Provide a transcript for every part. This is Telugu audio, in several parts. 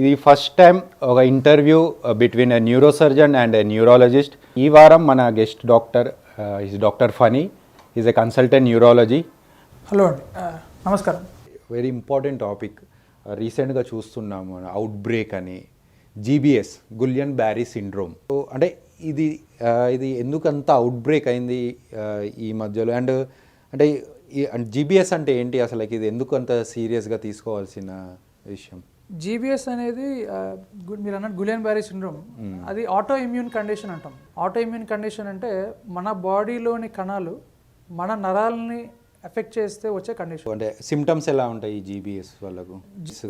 ఇది ఫస్ట్ టైం ఒక interview between a neurosurgeon and a neurologist. ఈ వారం మన guest doctor is doctor Phani. Is a consultant neurology. Hello అండి, నమస్కారం. Very important topic. రీసెంట్గా చూస్తున్నాము అవుట్ బ్రేక్ అని, GBS, Guillain Barre syndrome. So అంటే ఇది ఎందుకంత అవుట్ బ్రేక్ అయింది ఈ మధ్యలో? అండ్ అంటే జీబీఎస్ అంటే ఏంటి అసలు? ఇది ఎందుకు అంత సీరియస్గా తీసుకోవాల్సిన విషయం? జీబీఎస్ అనేది మీరు అన్నట్టు గులియన్ బ్యారీ సిండ్రోమ్, అది ఆటో ఇమ్యూన్ కండిషన్ అంటాం. ఆటో ఇమ్యూన్ కండిషన్ అంటే మన బాడీలోని కణాలు మన నరాలని ఎఫెక్ట్ చేస్తే వచ్చే కండిషన్. అంటే సిమ్టమ్స్ ఎలా ఉంటాయి ఈ జీబీఎస్ వాళ్ళకు?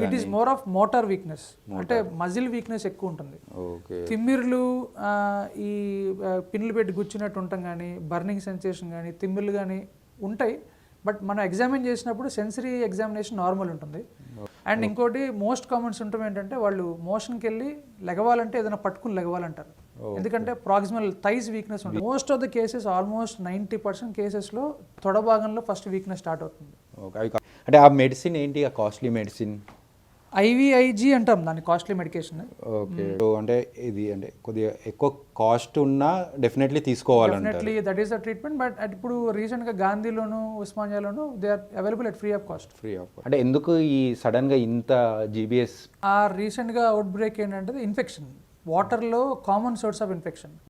It is more of motor weakness, అంటే మజిల్ వీక్నెస్ ఎక్కువ ఉంటుంది. ఓకే. తిమ్మిర్లు, ఈ పిన్నులు పెట్టి గుచ్చినట్టు ఉంటాం కానీ, బర్నింగ్ సెన్సేషన్ కానీ, తిమ్మిర్లు కానీ ఉంటాయి. బట్ మనం ఎగ్జామిన్ చేసినప్పుడు సెన్సరీ ఎగ్జామినేషన్ నార్మల్ ఉంటుంది. అండ్ ఇంకోటి మోస్ట్ కామన్ సిమ్టమ్ ఏంటంటే వాళ్ళు మోషన్కి వెళ్ళి లెగవాలంటే ఏదైనా పట్టుకుని లెగవాలంటారు. ఎందుకంటే ప్రాక్సిమల్ థైస్ వీక్నెస్ ఉంటుంది. Most of the cases, almost 90% కేసెస్లో తొడ భాగంలో ఫస్ట్ వీక్నెస్ స్టార్ట్ అవుతుంది. అంటే ఆ మెడిసిన్ ఏంటి? ఆ కాస్ట్లీ మెడిసిన్ ఐవిఐజీ అంటాం దాన్ని, కాస్ట్లీ మెడికేషన్. ఓకే. సో అంటే ఇది అంటే కొద్దిగా ఎక్కువ కాస్ట్ ఉన్నా డెఫినెట్లీ తీసుకోవాలంటారు. Definitely that is the treatment. But ఇప్పుడు రీసెంట్గా గాంధీలోను, ఉస్మానియాలోను they are available at free of cost. అంటే ఎందుకు ఈ సడన్గా ఇంత జీబీఎస్? ఆ రీసెంట్గా అవుట్ బ్రేక్ ఏంటంటే ఇన్ఫెక్షన్, వాటర్లో కామన్ సోర్స్ ఆఫ్ ఇన్ఫెక్షన్.